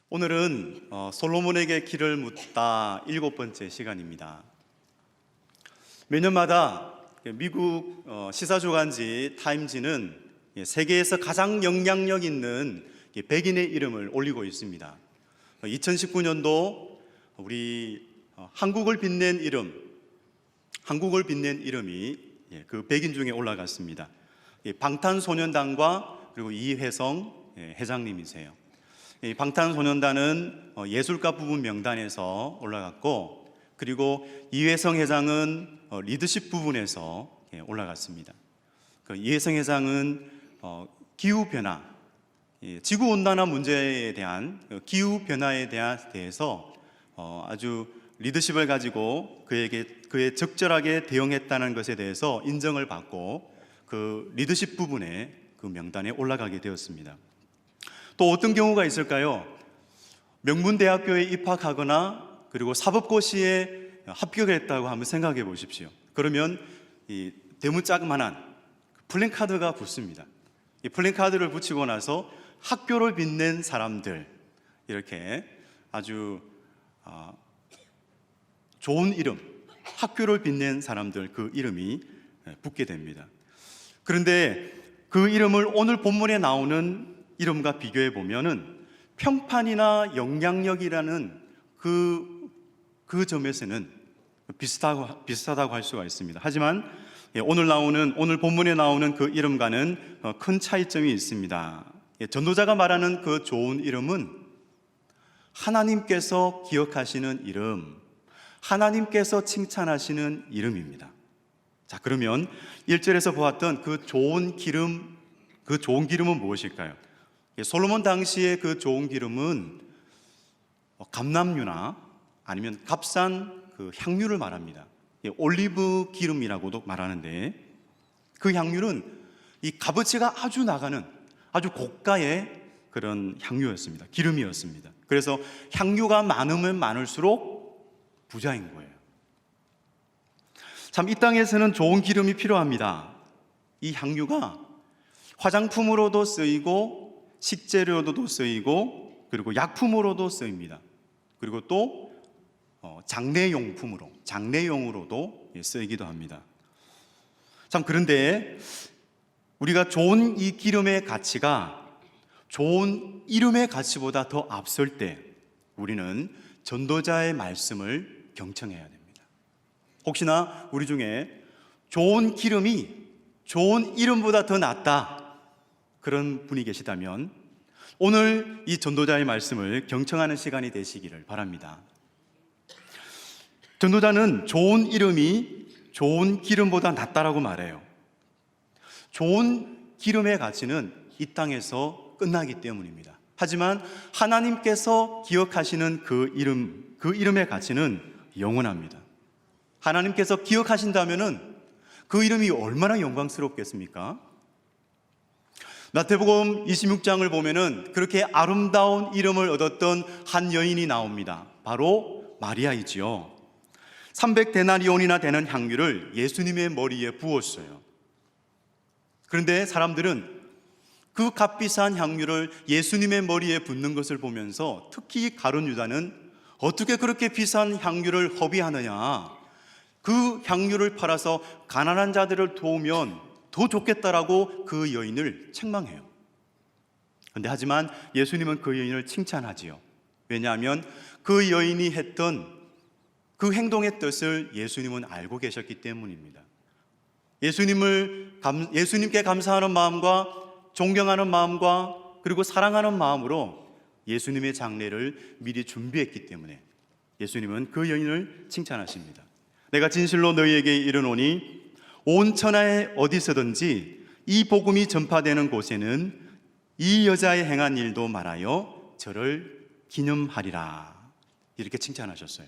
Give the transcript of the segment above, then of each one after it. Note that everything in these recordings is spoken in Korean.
오늘은 솔로몬에게 길을 묻다 7번째 시간입니다. 매년마다 미국 시사주간지 타임지는 세계에서 가장 영향력 있는 백인의 이름을 올리고 있습니다. 2019년도 우리 한국을 빛낸 이름이 그 백인 중에 올라갔습니다. 방탄소년단과 그리고 이회성 회장님이세요. 방탄소년단은 예술가 부분 명단에서 올라갔고, 그리고 이회성 회장은 리더십 부분에서 올라갔습니다. 이회성 회장은 기후변화, 지구온난화 문제에 대한 기후변화에 대해서 아주 리더십을 가지고 그에 적절하게 대응했다는 것에 대해서 인정을 받고 그 리더십 부분에 그 명단에 올라가게 되었습니다. 또 어떤 경우가 있을까요? 명문대학교에 입학하거나 그리고 사법고시에 합격했다고 한번 생각해 보십시오. 그러면 이 대문짝만한 플랜카드가 붙습니다. 이 플랜카드를 붙이고 나서 학교를 빛낸 사람들, 이렇게 아주 좋은 이름, 학교를 빛낸 사람들, 그 이름이 붙게 됩니다. 그런데 그 이름을 오늘 본문에 나오는 이름과 비교해 보면은 평판이나 영향력이라는 그 점에서는 비슷하다고 할 수가 있습니다. 하지만 오늘 본문에 나오는 그 이름과는 큰 차이점이 있습니다. 전도자가 말하는 그 좋은 이름은 하나님께서 기억하시는 이름, 하나님께서 칭찬하시는 이름입니다. 자, 그러면 1절에서 보았던 그 좋은 기름은 무엇일까요? 솔로몬 당시의 그 좋은 기름은 감람유나 아니면 값싼 그 향유를 말합니다. 올리브 기름이라고도 말하는데, 그 향유는 이 값어치가 아주 나가는 아주 고가의 그런 향유였습니다. 기름이었습니다. 그래서 향유가 많으면 많을수록 부자인 거예요. 참, 이 땅에서는 좋은 기름이 필요합니다. 이 향유가 화장품으로도 쓰이고 식재료로도 쓰이고 그리고 약품으로도 쓰입니다. 그리고 또 장례용으로도 쓰이기도 합니다. 참, 그런데 우리가 좋은 이 기름의 가치가 좋은 이름의 가치보다 더 앞설 때 우리는 전도자의 말씀을 경청해야 됩니다. 혹시나 우리 중에 좋은 기름이 좋은 이름보다 더 낫다, 그런 분이 계시다면 오늘 이 전도자의 말씀을 경청하는 시간이 되시기를 바랍니다. 전도자는 좋은 이름이 좋은 기름보다 낫다라고 말해요. 좋은 기름의 가치는 이 땅에서 끝나기 때문입니다. 하지만 하나님께서 기억하시는 그 이름의 가치는 영원합니다. 하나님께서 기억하신다면은 그 이름이 얼마나 영광스럽겠습니까? 마태복음 26장을 보면은 그렇게 아름다운 이름을 얻었던 한 여인이 나옵니다. 바로 마리아이지요. 300데나리온이나 되는 향유를 예수님의 머리에 부었어요. 그런데 사람들은 그 값비싼 향유를 예수님의 머리에 붓는 것을 보면서, 특히 가룟 유다는 어떻게 그렇게 비싼 향유를 허비하느냐, 그 향유를 팔아서 가난한 자들을 도우면 더 좋겠다라고 그 여인을 책망해요. 그런데 하지만 예수님은 그 여인을 칭찬하지요. 왜냐하면 그 여인이 했던 그 행동의 뜻을 예수님은 알고 계셨기 때문입니다. 예수님께 감사하는 마음과 존경하는 마음과 그리고 사랑하는 마음으로 예수님의 장례를 미리 준비했기 때문에 예수님은 그 여인을 칭찬하십니다. 내가 진실로 너희에게 이르노니 온 천하에 어디서든지 이 복음이 전파되는 곳에는 이 여자의 행한 일도 말하여 저를 기념하리라, 이렇게 칭찬하셨어요.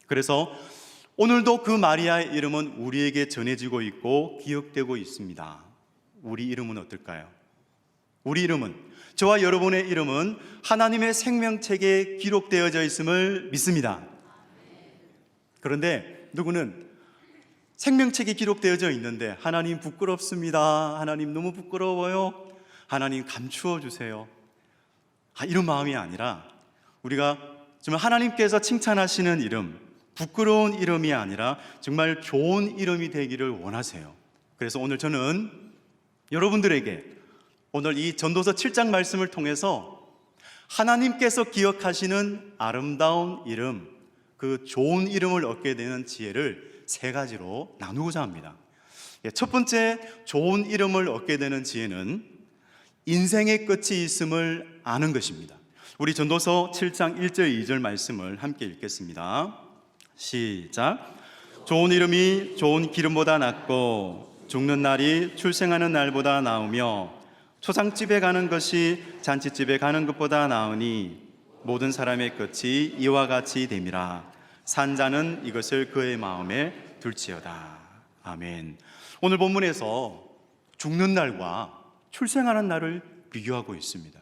그래서 오늘도 그 마리아의 이름은 우리에게 전해지고 있고 기억되고 있습니다. 우리 이름은 어떨까요? 우리 이름은, 저와 여러분의 이름은 하나님의 생명책에 기록되어져 있음을 믿습니다. 그런데 누구는 생명책에 기록되어져 있는데 하나님 부끄럽습니다, 하나님 너무 부끄러워요, 하나님 감추어 주세요, 이런 마음이 아니라 우리가 정말 하나님께서 칭찬하시는 이름, 부끄러운 이름이 아니라 정말 좋은 이름이 되기를 원하세요. 그래서 오늘 저는 여러분들에게 오늘 이 전도서 7장 말씀을 통해서 하나님께서 기억하시는 아름다운 이름, 그 좋은 이름을 얻게 되는 지혜를 세 가지로 나누고자 합니다. 첫 번째 좋은 이름을 얻게 되는 지혜는 인생의 끝이 있음을 아는 것입니다. 우리 전도서 7장 1절 2절 말씀을 함께 읽겠습니다. 시작. 좋은 이름이 좋은 기름보다 낫고 죽는 날이 출생하는 날보다 나으며 초상집에 가는 것이 잔치집에 가는 것보다 나으니 모든 사람의 끝이 이와 같이 됨이라. 산 자는 이것을 그의 마음에 둘지어다. 아멘. 오늘 본문에서 죽는 날과 출생하는 날을 비교하고 있습니다.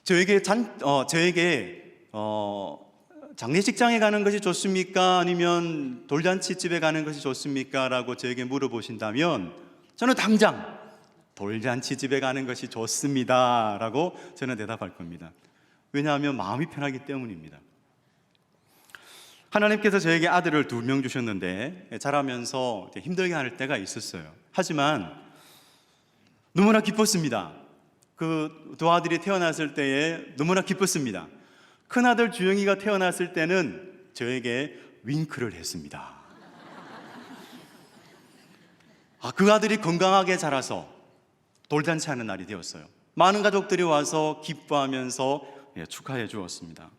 저에게 장례식장에 가는 것이 좋습니까? 아니면 돌잔치집에 가는 것이 좋습니까? 라고 저에게 물어보신다면 저는 당장 돌잔치집에 가는 것이 좋습니다 라고 저는 대답할 겁니다. 왜냐하면 마음이 편하기 때문입니다. 하나님께서 저에게 아들을 2명 주셨는데 자라면서 힘들게 할 때가 있었어요. 하지만 너무나 기뻤습니다. 그 두 아들이 태어났을 때에 너무나 기뻤습니다. 큰아들 주영이가 태어났을 때는 저에게 윙크를 했습니다. 그 아들이 건강하게 자라서 돌잔치하는 날이 되었어요. 많은 가족들이 와서 기뻐하면서 축하해 주었습니다.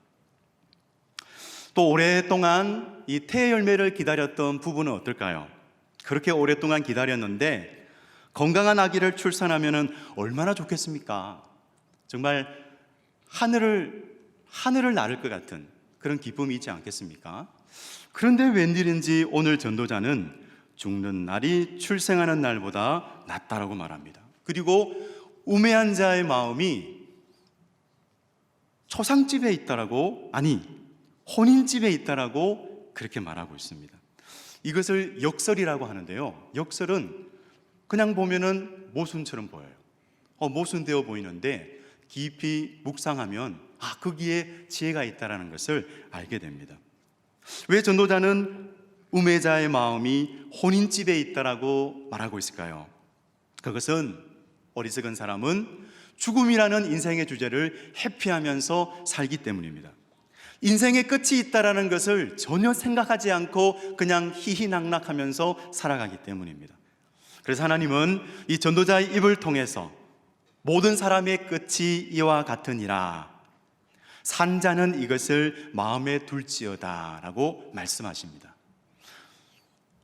또 오랫동안 이 태의 열매를 기다렸던 부부는 어떨까요? 그렇게 오랫동안 기다렸는데 건강한 아기를 출산하면 얼마나 좋겠습니까? 정말 하늘을 나를 것 같은 그런 기쁨이 있지 않겠습니까? 그런데 웬일인지 오늘 전도자는 죽는 날이 출생하는 날보다 낫다라고 말합니다. 그리고 우매한 자의 마음이 초상집에 있다라고, 아니 혼인집에 있다라고 그렇게 말하고 있습니다. 이것을 역설이라고 하는데요, 역설은 그냥 보면은 모순처럼 보여요. 모순되어 보이는데 깊이 묵상하면 거기에 지혜가 있다라는 것을 알게 됩니다. 왜 전도자는 우매자의 마음이 혼인집에 있다라고 말하고 있을까요? 그것은 어리석은 사람은 죽음이라는 인생의 주제를 회피하면서 살기 때문입니다. 인생의 끝이 있다라는 것을 전혀 생각하지 않고 그냥 희희낙낙하면서 살아가기 때문입니다. 그래서 하나님은 이 전도자의 입을 통해서 모든 사람의 끝이 이와 같으니라, 산 자는 이것을 마음에 둘지어다 라고 말씀하십니다.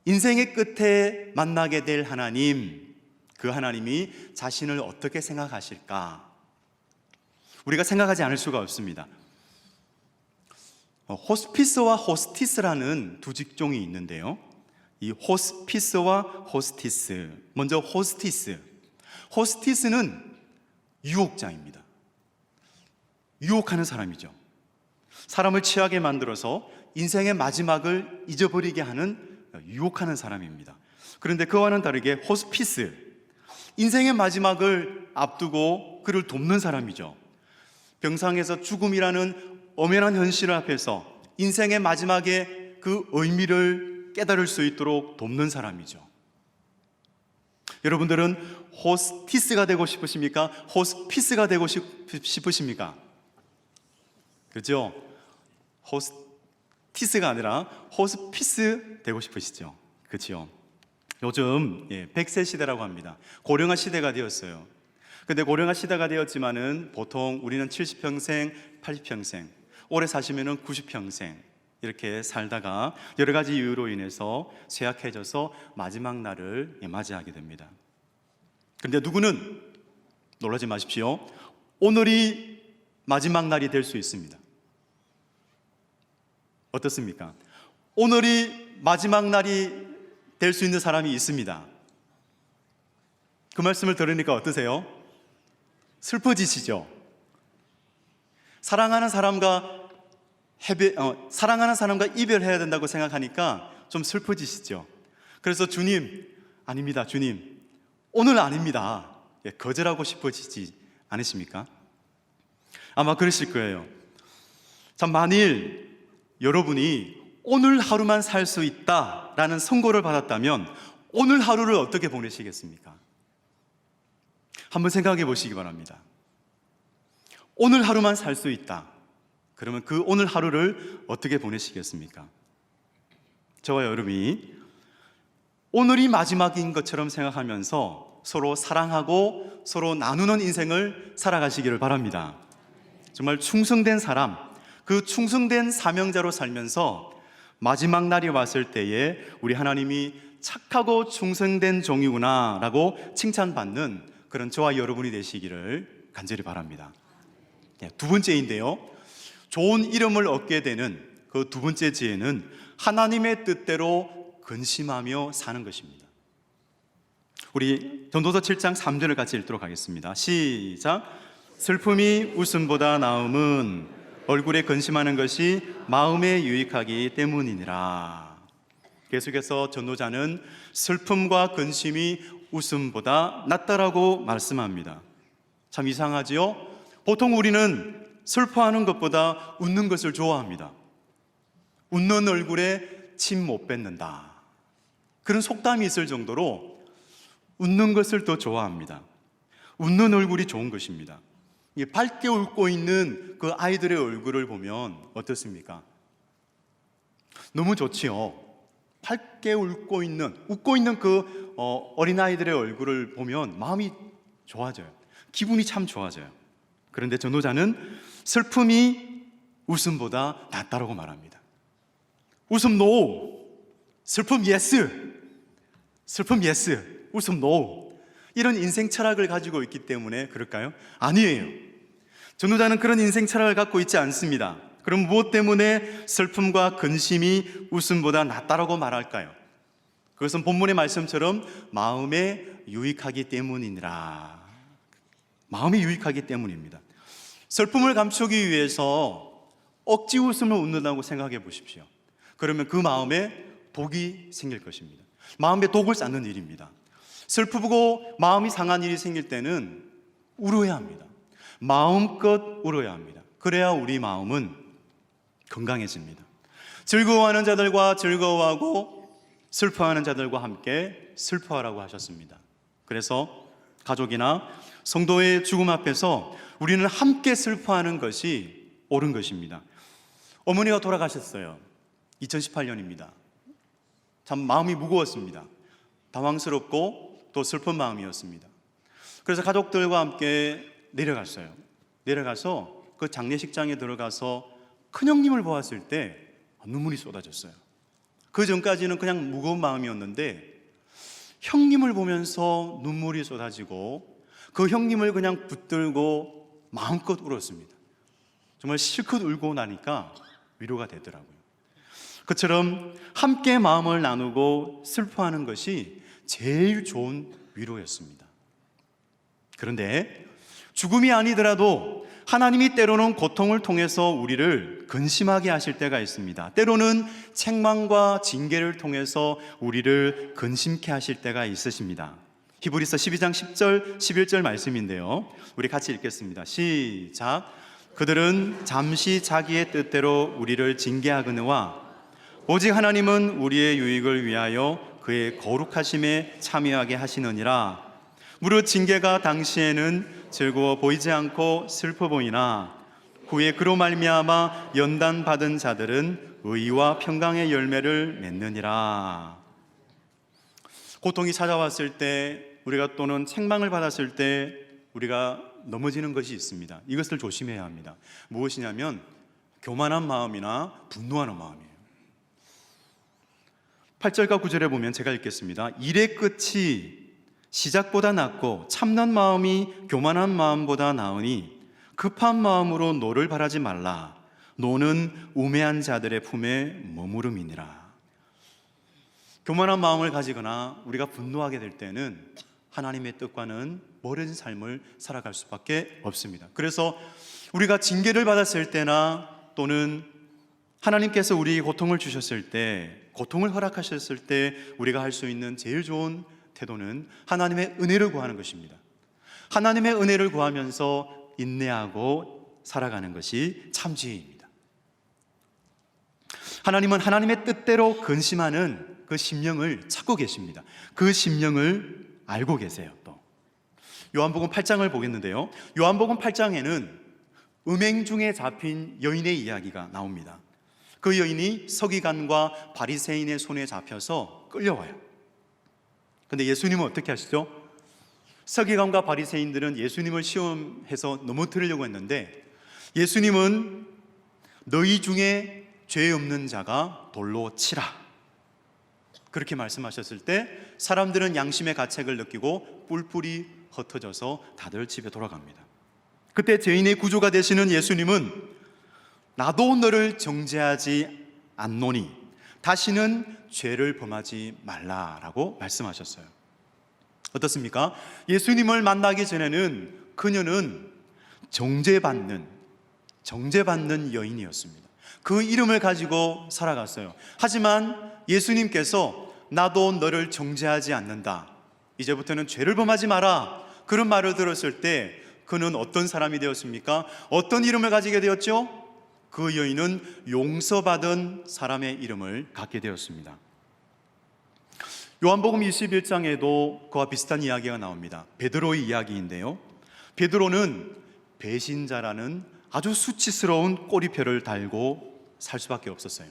인생의 끝에 만나게 될 하나님, 그 하나님이 자신을 어떻게 생각하실까? 우리가 생각하지 않을 수가 없습니다. 호스피스와 호스티스라는 두 직종이 있는데요, 이 호스피스와 호스티스, 먼저 호스티스는 유혹자입니다. 유혹하는 사람이죠. 사람을 취하게 만들어서 인생의 마지막을 잊어버리게 하는 유혹하는 사람입니다. 그런데 그와는 다르게 호스피스, 인생의 마지막을 앞두고 그를 돕는 사람이죠. 병상에서 죽음이라는 엄연한 현실 앞에서 인생의 마지막에 그 의미를 깨달을 수 있도록 돕는 사람이죠. 여러분들은 호스티스가 되고 싶으십니까? 호스피스가 되고 싶으십니까? 그렇죠? 호스티스가 아니라 호스피스 되고 싶으시죠? 그렇죠? 요즘 100세 시대라고 합니다. 고령화 시대가 되었어요. 근데 고령화 시대가 되었지만은 보통 우리는 70평생, 80평생, 오래 사시면은 90평생 이렇게 살다가 여러 가지 이유로 인해서 쇠약해져서 마지막 날을 맞이하게 됩니다. 그런데 누구는 놀라지 마십시오. 오늘이 마지막 날이 될 수 있습니다. 어떻습니까? 오늘이 마지막 날이 될 수 있는 사람이 있습니다. 그 말씀을 들으니까 어떠세요? 슬퍼지시죠? 사랑하는 사람과 이별해야 된다고 생각하니까 좀 슬퍼지시죠? 그래서 주님, 아닙니다. 주님, 오늘 아닙니다. 거절하고 싶어지지 않으십니까? 아마 그러실 거예요. 자, 만일 여러분이 오늘 하루만 살 수 있다라는 선고를 받았다면 오늘 하루를 어떻게 보내시겠습니까? 한번 생각해 보시기 바랍니다. 오늘 하루만 살 수 있다. 그러면 그 오늘 하루를 어떻게 보내시겠습니까? 저와 여러분이 오늘이 마지막인 것처럼 생각하면서 서로 사랑하고 서로 나누는 인생을 살아가시기를 바랍니다. 정말 충성된 사람, 그 충성된 사명자로 살면서 마지막 날이 왔을 때에 우리 하나님이 착하고 충성된 종이구나 라고 칭찬받는 그런 저와 여러분이 되시기를 간절히 바랍니다. 두 번째인데요, 좋은 이름을 얻게 되는 그 두 번째 지혜는 하나님의 뜻대로 근심하며 사는 것입니다. 우리 전도서 7장 3절을 같이 읽도록 하겠습니다. 시작. 슬픔이 웃음보다 나음은 얼굴에 근심하는 것이 마음에 유익하기 때문이니라. 계속해서 전도자는 슬픔과 근심이 웃음보다 낫다라고 말씀합니다. 참 이상하지요? 보통 우리는 슬퍼하는 것보다 웃는 것을 좋아합니다. 웃는 얼굴에 침 못 뱉는다, 그런 속담이 있을 정도로 웃는 것을 더 좋아합니다. 웃는 얼굴이 좋은 것입니다. 밝게 웃고 있는 그 아이들의 얼굴을 보면 어떻습니까? 너무 좋지요. 밝게 웃고 있는 그 어린아이들의 얼굴을 보면 마음이 좋아져요. 기분이 참 좋아져요. 그런데 전도자는 슬픔이 웃음보다 낫다라고 말합니다. 웃음 노, 슬픔 예스, 슬픔 예스, 웃음 노. 이런 인생 철학을 가지고 있기 때문에 그럴까요? 아니에요. 전도자는 그런 인생 철학을 갖고 있지 않습니다. 그럼 무엇 때문에 슬픔과 근심이 웃음보다 낫다라고 말할까요? 그것은 본문의 말씀처럼 마음에 유익하기 때문이니라. 마음이 유익하기 때문입니다. 슬픔을 감추기 위해서 억지 웃음을 웃는다고 생각해 보십시오. 그러면 그 마음에 독이 생길 것입니다. 마음에 독을 쌓는 일입니다. 슬프고 마음이 상한 일이 생길 때는 울어야 합니다. 마음껏 울어야 합니다. 그래야 우리 마음은 건강해집니다. 즐거워하는 자들과 즐거워하고 슬퍼하는 자들과 함께 슬퍼하라고 하셨습니다. 그래서 가족이나 성도의 죽음 앞에서 우리는 함께 슬퍼하는 것이 옳은 것입니다. 어머니가 돌아가셨어요. 2018년입니다. 참 마음이 무거웠습니다. 당황스럽고 또 슬픈 마음이었습니다. 그래서 가족들과 함께 내려가서 그 장례식장에 들어가서 큰형님을 보았을 때 눈물이 쏟아졌어요. 그 전까지는 그냥 무거운 마음이었는데 형님을 보면서 눈물이 쏟아지고 그 형님을 그냥 붙들고 마음껏 울었습니다. 정말 실컷 울고 나니까 위로가 되더라고요. 그처럼 함께 마음을 나누고 슬퍼하는 것이 제일 좋은 위로였습니다. 그런데 죽음이 아니더라도 하나님이 때로는 고통을 통해서 우리를 근심하게 하실 때가 있습니다. 때로는 책망과 징계를 통해서 우리를 근심케 하실 때가 있으십니다. 히브리서 12장 10절 11절 말씀인데요, 우리 같이 읽겠습니다. 시작. 그들은 잠시 자기의 뜻대로 우리를 징계하거니와 오직 하나님은 우리의 유익을 위하여 그의 거룩하심에 참여하게 하시느니라. 무릇 징계가 당시에는 즐거워 보이지 않고 슬퍼 보이나 후에 그로 말미암아 연단받은 자들은 의와 평강의 열매를 맺느니라. 고통이 찾아왔을 때, 우리가 또는 책망을 받았을 때 우리가 넘어지는 것이 있습니다. 이것을 조심해야 합니다. 무엇이냐면 교만한 마음이나 분노하는 마음이에요. 8절과 9절에 보면 제가 읽겠습니다. 일의 끝이 시작보다 낫고 참는 마음이 교만한 마음보다 나으니 급한 마음으로 노를 바라지 말라. 노는 우매한 자들의 품에 머무름이니라. 교만한 마음을 가지거나 우리가 분노하게 될 때는 하나님의 뜻과는 멀어진 삶을 살아갈 수밖에 없습니다. 그래서 우리가 징계를 받았을 때나 또는 하나님께서 우리에게 고통을 주셨을 때, 고통을 허락하셨을 때 우리가 할 수 있는 제일 좋은 태도는 하나님의 은혜를 구하는 것입니다. 하나님의 은혜를 구하면서 인내하고 살아가는 것이 참 지혜입니다. 하나님은 하나님의 뜻대로 근심하는 그 심령을 찾고 계십니다. 그 심령을 알고 계세요. 또 요한복음 8장을 보겠는데요, 요한복음 8장에는 음행 중에 잡힌 여인의 이야기가 나옵니다. 그 여인이 서기관과 바리새인의 손에 잡혀서 끌려와요. 근데 예수님은 어떻게 하시죠? 서기관과 바리새인들은 예수님을 시험해서 넘어뜨리려고 했는데, 예수님은 너희 중에 죄 없는 자가 돌로 치라, 그렇게 말씀하셨을 때 사람들은 양심의 가책을 느끼고 뿔뿔이 흩어져서 다들 집에 돌아갑니다. 그때 죄인의 구주가 되시는 예수님은 나도 너를 정죄하지 않노니 다시는 죄를 범하지 말라라고 말씀하셨어요. 어떻습니까? 예수님을 만나기 전에는 그녀는 정죄받는 여인이었습니다. 그 이름을 가지고 살아갔어요. 하지만 예수님께서 나도 너를 정죄하지 않는다, 이제부터는 죄를 범하지 마라, 그런 말을 들었을 때 그는 어떤 사람이 되었습니까? 어떤 이름을 가지게 되었죠? 그 여인은 용서받은 사람의 이름을 갖게 되었습니다. 요한복음 21장에도 그와 비슷한 이야기가 나옵니다. 베드로의 이야기인데요, 베드로는 배신자라는 아주 수치스러운 꼬리표를 달고 살 수밖에 없었어요.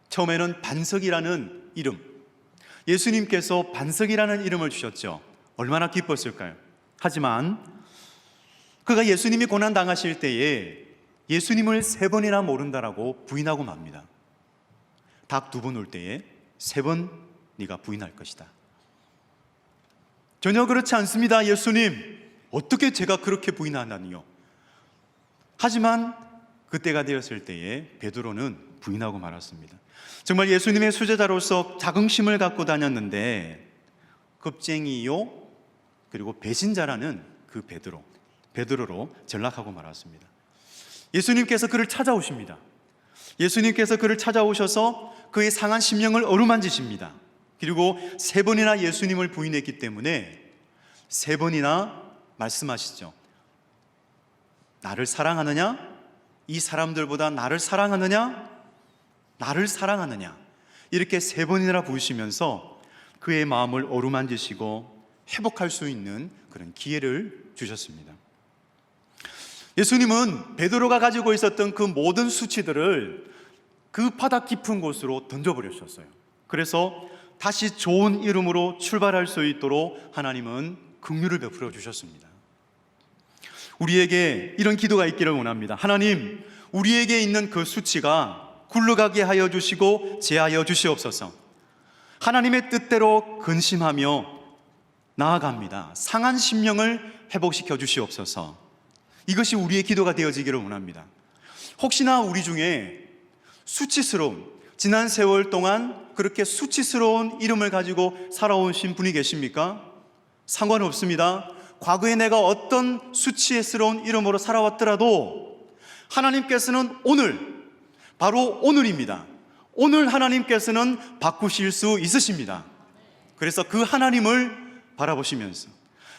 처음에는 반석이라는 이름, 예수님께서 반석이라는 이름을 주셨죠. 얼마나 기뻤을까요? 하지만 그가 예수님이 고난당하실 때에 예수님을 3번이나 모른다라고 부인하고 맙니다. 닭 2번 올 때에 3번 네가 부인할 것이다. 전혀 그렇지 않습니다. 예수님, 어떻게 제가 그렇게 부인하다니요? 하지만 그때가 되었을 때에 베드로는 부인하고 말았습니다. 정말 예수님의 수제자로서 자긍심을 갖고 다녔는데 겁쟁이요 그리고 배신자라는 그 베드로로 전락하고 말았습니다. 예수님께서 그를 찾아오십니다. 예수님께서 그를 찾아오셔서 그의 상한 심령을 어루만지십니다. 그리고 3번이나 예수님을 부인했기 때문에 3번이나 말씀하시죠. 나를 사랑하느냐? 이 사람들보다 나를 사랑하느냐? 나를 사랑하느냐? 이렇게 3번이나 부으시면서 그의 마음을 어루만지시고 회복할 수 있는 그런 기회를 주셨습니다. 예수님은 베드로가 가지고 있었던 그 모든 수치들을 그 바닥 깊은 곳으로 던져버리셨어요. 그래서 다시 좋은 이름으로 출발할 수 있도록 하나님은 긍휼을 베풀어 주셨습니다. 우리에게 이런 기도가 있기를 원합니다. 하나님, 우리에게 있는 그 수치가 굴러가게 하여 주시고 제하여 주시옵소서. 하나님의 뜻대로 근심하며 나아갑니다. 상한 심령을 회복시켜 주시옵소서. 이것이 우리의 기도가 되어지기를 원합니다. 혹시나 우리 중에 수치스러운, 지난 세월 동안 그렇게 수치스러운 이름을 가지고 살아오신 분이 계십니까? 상관없습니다. 과거에 내가 어떤 수치스러운 이름으로 살아왔더라도 하나님께서는 오늘, 바로 오늘입니다. 오늘 하나님께서는 바꾸실 수 있으십니다. 그래서 그 하나님을 바라보시면서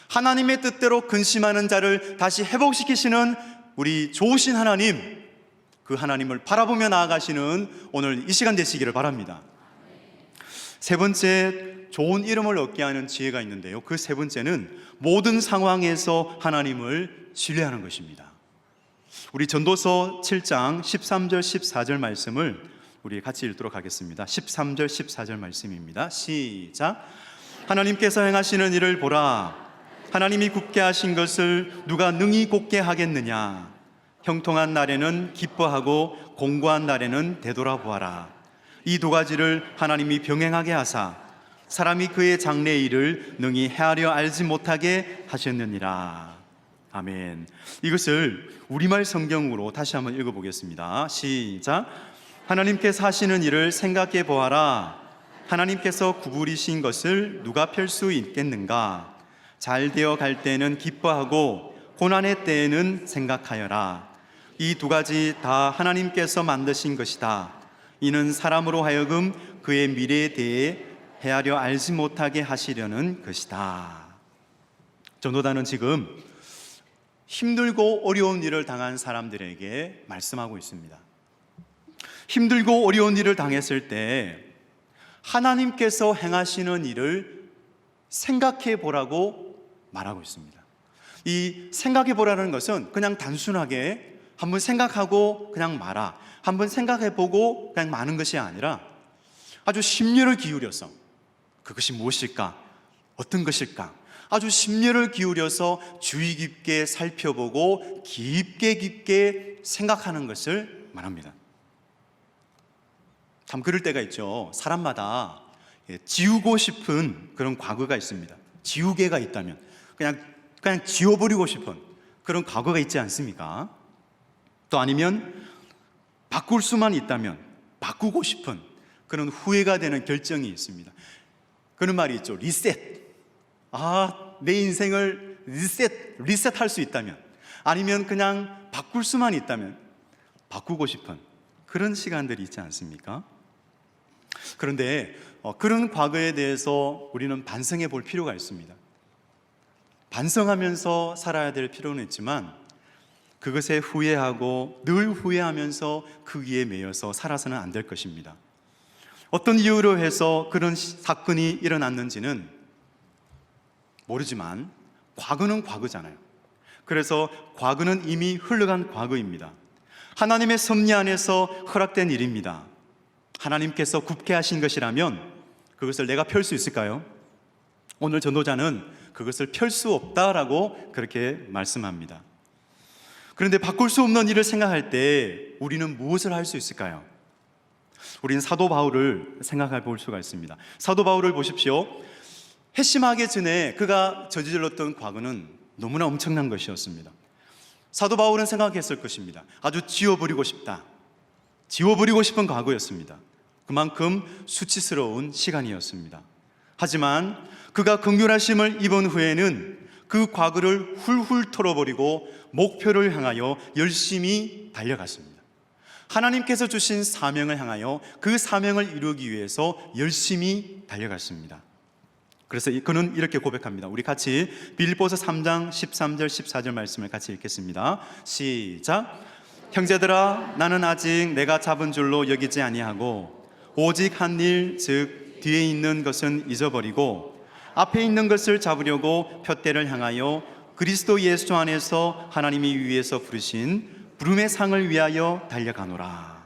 하나님의 뜻대로 근심하는 자를 다시 회복시키시는 우리 좋으신 하나님, 그 하나님을 바라보며 나아가시는 오늘 이 시간 되시기를 바랍니다. 3번째, 좋은 이름을 얻게 하는 지혜가 있는데요, 그 3번째는 모든 상황에서 하나님을 신뢰하는 것입니다. 우리 전도서 7장 13절 14절 말씀을 우리 같이 읽도록 하겠습니다. 13절 14절 말씀입니다. 시작. 하나님께서 행하시는 일을 보라. 하나님이 굳게 하신 것을 누가 능히 곧게 하겠느냐. 형통한 날에는 기뻐하고 공고한 날에는 되돌아보아라. 이 2가지를 하나님이 병행하게 하사 사람이 그의 장래의 일을 능히 헤아려 알지 못하게 하셨느니라. 아멘. 이것을 우리말 성경으로 다시 한번 읽어보겠습니다. 시작. 하나님께서 하시는 일을 생각해 보아라. 하나님께서 구부리신 것을 누가 펼 수 있겠는가. 잘 되어 갈 때에는 기뻐하고 고난의 때에는 생각하여라. 이 2가지 다 하나님께서 만드신 것이다. 이는 사람으로 하여금 그의 미래에 대해 헤아려 알지 못하게 하시려는 것이다. 전도단은 지금 힘들고 어려운 일을 당한 사람들에게 말씀하고 있습니다. 힘들고 어려운 일을 당했을 때 하나님께서 행하시는 일을 생각해 보라고 말하고 있습니다. 이 생각해 보라는 것은 그냥 단순하게 한번 생각하고 그냥 말아, 한번 생각해 보고 그냥 마는 것이 아니라 아주 심려를 기울여서 그것이 무엇일까? 어떤 것일까? 아주 심려를 기울여서 주의 깊게 살펴보고 깊게 생각하는 것을 말합니다. 참 그럴 때가 있죠. 사람마다 지우고 싶은 그런 과거가 있습니다. 지우개가 있다면 그냥 지워버리고 싶은 그런 과거가 있지 않습니까? 또 아니면 바꿀 수만 있다면 바꾸고 싶은 그런 후회가 되는 결정이 있습니다. 그런 말이 있죠. 리셋. 내 인생을 리셋할 수 있다면, 아니면 그냥 바꿀 수만 있다면 바꾸고 싶은 그런 시간들이 있지 않습니까? 그런데 그런 과거에 대해서 우리는 반성해 볼 필요가 있습니다. 반성하면서 살아야 될 필요는 있지만 그것에 후회하고 늘 후회하면서 그 위에 매여서 살아서는 안 될 것입니다. 어떤 이유로 해서 그런 사건이 일어났는지는 모르지만 과거는 과거잖아요. 그래서 과거는 이미 흘러간 과거입니다. 하나님의 섭리 안에서 허락된 일입니다. 하나님께서 굽게 하신 것이라면 그것을 내가 펼 수 있을까요? 오늘 전도자는 그것을 펼 수 없다라고 그렇게 말씀합니다. 그런데 바꿀 수 없는 일을 생각할 때 우리는 무엇을 할 수 있을까요? 우리는 사도 바울을 생각해 볼 수가 있습니다. 사도 바울을 보십시오. 회심하기 전에 그가 저질렀던 과거는 너무나 엄청난 것이었습니다. 사도 바울은 생각했을 것입니다. 아주 지워버리고 싶다. 지워버리고 싶은 과거였습니다. 그만큼 수치스러운 시간이었습니다. 하지만 그가 긍휼하심을 입은 후에는 그 과거를 훌훌 털어버리고 목표를 향하여 열심히 달려갔습니다. 하나님께서 주신 사명을 향하여 그 사명을 이루기 위해서 열심히 달려갔습니다. 그래서 그는 이렇게 고백합니다. 우리 같이 빌립보서 3장 13절 14절 말씀을 같이 읽겠습니다. 시작. 형제들아, 나는 아직 내가 잡은 줄로 여기지 아니하고 오직 한 일, 즉 뒤에 있는 것은 잊어버리고 앞에 있는 것을 잡으려고 푯대를 향하여 그리스도 예수 안에서 하나님이 위에서 부르신 부름의 상을 위하여 달려가노라.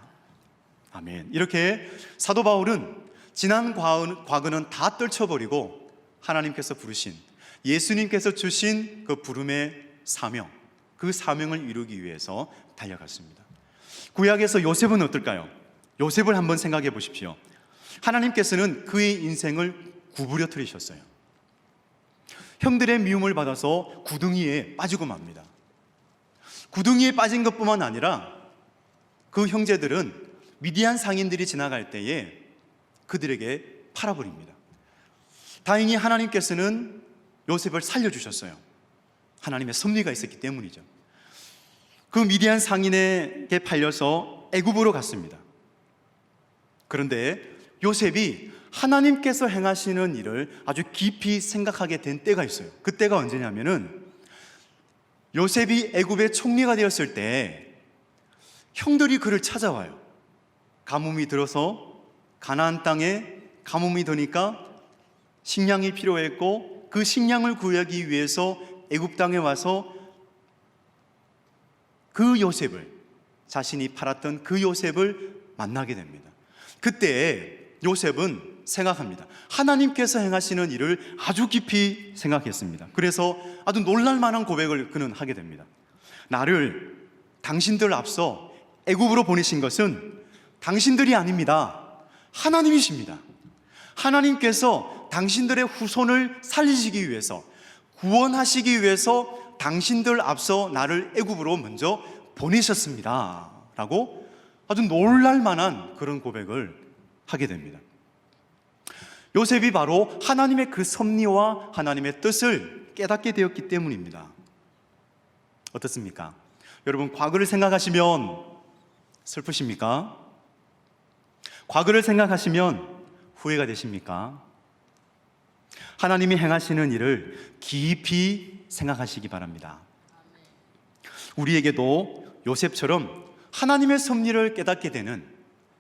아멘. 이렇게 사도 바울은 지난 과거는 다 떨쳐버리고 하나님께서 부르신, 예수님께서 주신 그 부름의 사명, 그 사명을 이루기 위해서 달려갔습니다. 구약에서 요셉은 어떨까요? 요셉을 한번 생각해 보십시오. 하나님께서는 그의 인생을 구부려뜨리셨어요. 형들의 미움을 받아서 구덩이에 빠지고 맙니다. 구덩이에 빠진 것뿐만 아니라 그 형제들은 미디안 상인들이 지나갈 때에 그들에게 팔아버립니다. 다행히 하나님께서는 요셉을 살려주셨어요. 하나님의 섭리가 있었기 때문이죠. 그 미디안 상인에게 팔려서 애굽으로 갔습니다. 그런데 요셉이 하나님께서 행하시는 일을 아주 깊이 생각하게 된 때가 있어요. 그때가 언제냐면은 요셉이 애굽의 총리가 되었을 때 형들이 그를 찾아와요. 가뭄이 들어서 가나안 땅에 가뭄이 드니까 식량이 필요했고 그 식량을 구하기 위해서 애굽 땅에 와서 그 요셉을, 자신이 팔았던 그 요셉을 만나게 됩니다. 그때 요셉은 생각합니다. 하나님께서 행하시는 일을 아주 깊이 생각했습니다. 그래서 아주 놀랄만한 고백을 그는 하게 됩니다. 나를 당신들 앞서 애굽으로 보내신 것은 당신들이 아닙니다. 하나님이십니다. 하나님께서 당신들의 후손을 살리시기 위해서, 구원하시기 위해서 당신들 앞서 나를 애굽으로 먼저 보내셨습니다 라고 아주 놀랄만한 그런 고백을 하게 됩니다. 요셉이 바로 하나님의 그 섭리와 하나님의 뜻을 깨닫게 되었기 때문입니다. 어떻습니까? 여러분, 과거를 생각하시면 슬프십니까? 과거를 생각하시면 후회가 되십니까? 하나님이 행하시는 일을 깊이 생각하시기 바랍니다. 우리에게도 요셉처럼 하나님의 섭리를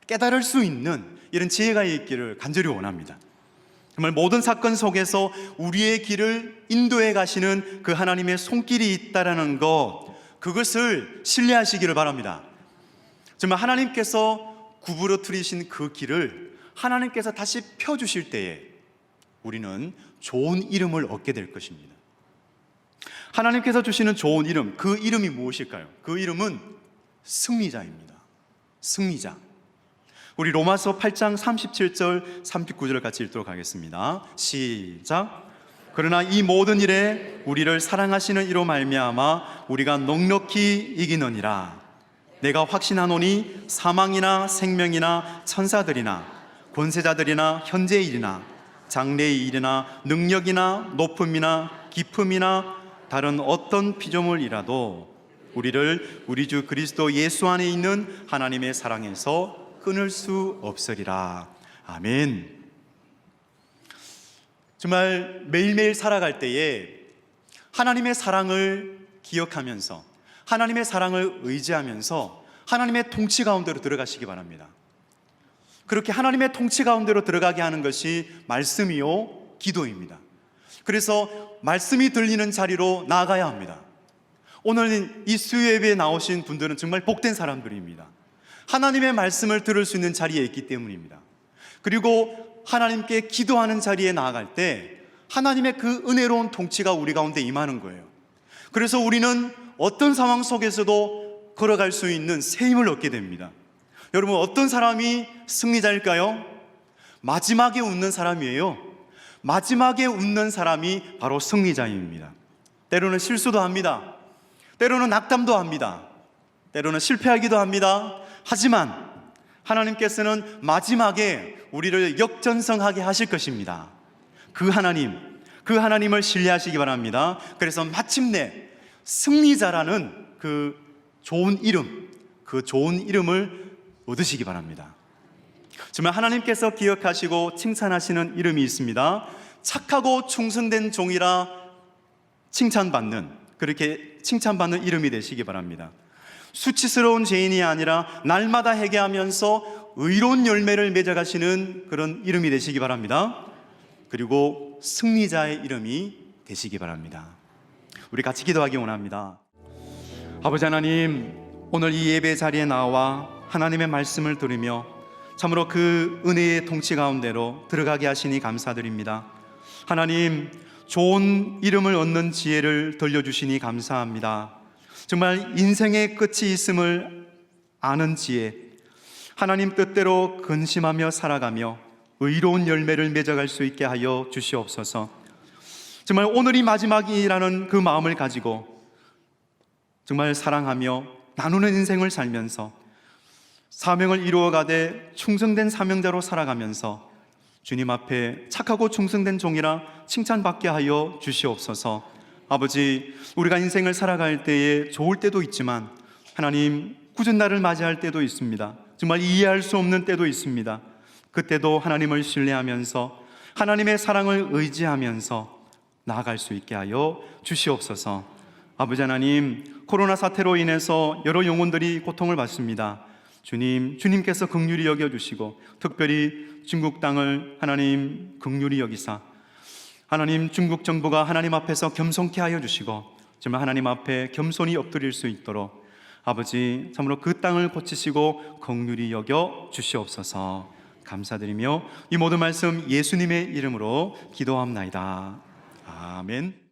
깨달을 수 있는 이런 지혜가 있기를 간절히 원합니다. 정말 모든 사건 속에서 우리의 길을 인도해 가시는 그 하나님의 손길이 있다라는 것, 그것을 신뢰하시기를 바랍니다. 정말 하나님께서 구부러뜨리신 그 길을 하나님께서 다시 펴주실 때에 우리는 좋은 이름을 얻게 될 것입니다. 하나님께서 주시는 좋은 이름, 그 이름이 무엇일까요? 그 이름은 승리자입니다. 승리자. 우리 로마서 8장 37절 39절을 같이 읽도록 하겠습니다. 시작. 그러나 이 모든 일에 우리를 사랑하시는 이로 말미암아 우리가 넉넉히 이기느니라. 내가 확신하노니 사망이나 생명이나 천사들이나 권세자들이나 현재의 일이나 장래의 일이나 능력이나 높음이나 깊음이나 다른 어떤 피조물이라도 우리를 우리 주 그리스도 예수 안에 있는 하나님의 사랑에서 끊을 수 없으리라. 아멘. 정말 매일매일 살아갈 때에 하나님의 사랑을 기억하면서 하나님의 사랑을 의지하면서 하나님의 통치 가운데로 들어가시기 바랍니다. 그렇게 하나님의 통치 가운데로 들어가게 하는 것이 말씀이요 기도입니다. 그래서 말씀이 들리는 자리로 나아가야 합니다. 오늘 이 수요 예배에 나오신 분들은 정말 복된 사람들입니다. 하나님의 말씀을 들을 수 있는 자리에 있기 때문입니다. 그리고 하나님께 기도하는 자리에 나아갈 때 하나님의 그 은혜로운 통치가 우리 가운데 임하는 거예요. 그래서 우리는 어떤 상황 속에서도 걸어갈 수 있는 새 힘을 얻게 됩니다. 여러분, 어떤 사람이 승리자일까요? 마지막에 웃는 사람이에요. 마지막에 웃는 사람이 바로 승리자입니다. 때로는 실수도 합니다. 때로는 낙담도 합니다. 때로는 실패하기도 합니다. 하지만 하나님께서는 마지막에 우리를 역전승하게 하실 것입니다. 그 하나님을 신뢰하시기 바랍니다. 그래서 마침내 승리자라는 그 좋은 이름을 얻으시기 바랍니다. 정말 하나님께서 기억하시고 칭찬하시는 이름이 있습니다. 착하고 충성된 종이라 그렇게 칭찬받는 이름이 되시기 바랍니다. 수치스러운 죄인이 아니라 날마다 회개하면서 의로운 열매를 맺어가시는 그런 이름이 되시기 바랍니다. 그리고 승리자의 이름이 되시기 바랍니다. 우리 같이 기도하기 원합니다. 아버지 하나님, 오늘 이 예배 자리에 나와 하나님의 말씀을 들으며 참으로 그 은혜의 통치 가운데로 들어가게 하시니 감사드립니다. 하나님, 좋은 이름을 얻는 지혜를 들려주시니 감사합니다. 정말 인생의 끝이 있음을 아는 지혜, 하나님 뜻대로 근심하며 살아가며 의로운 열매를 맺어갈 수 있게 하여 주시옵소서. 정말 오늘이 마지막이라는 그 마음을 가지고 정말 사랑하며 나누는 인생을 살면서 사명을 이루어가되 충성된 사명자로 살아가면서 주님 앞에 착하고 충성된 종이라 칭찬받게 하여 주시옵소서. 아버지, 우리가 인생을 살아갈 때에 좋을 때도 있지만 하나님, 굳은 날을 맞이할 때도 있습니다. 정말 이해할 수 없는 때도 있습니다. 그때도 하나님을 신뢰하면서 하나님의 사랑을 의지하면서 나아갈 수 있게 하여 주시옵소서. 아버지 하나님, 코로나 사태로 인해서 여러 영혼들이 고통을 받습니다. 주님께서 긍휼히 여겨주시고 특별히 중국 땅을 하나님 긍휼히 여기사 하나님, 중국 정부가 하나님 앞에서 겸손케 하여 주시고 정말 하나님 앞에 겸손히 엎드릴 수 있도록 아버지, 참으로 그 땅을 고치시고 긍휼히 여겨 주시옵소서. 감사드리며 이 모든 말씀 예수님의 이름으로 기도합나이다. 아멘.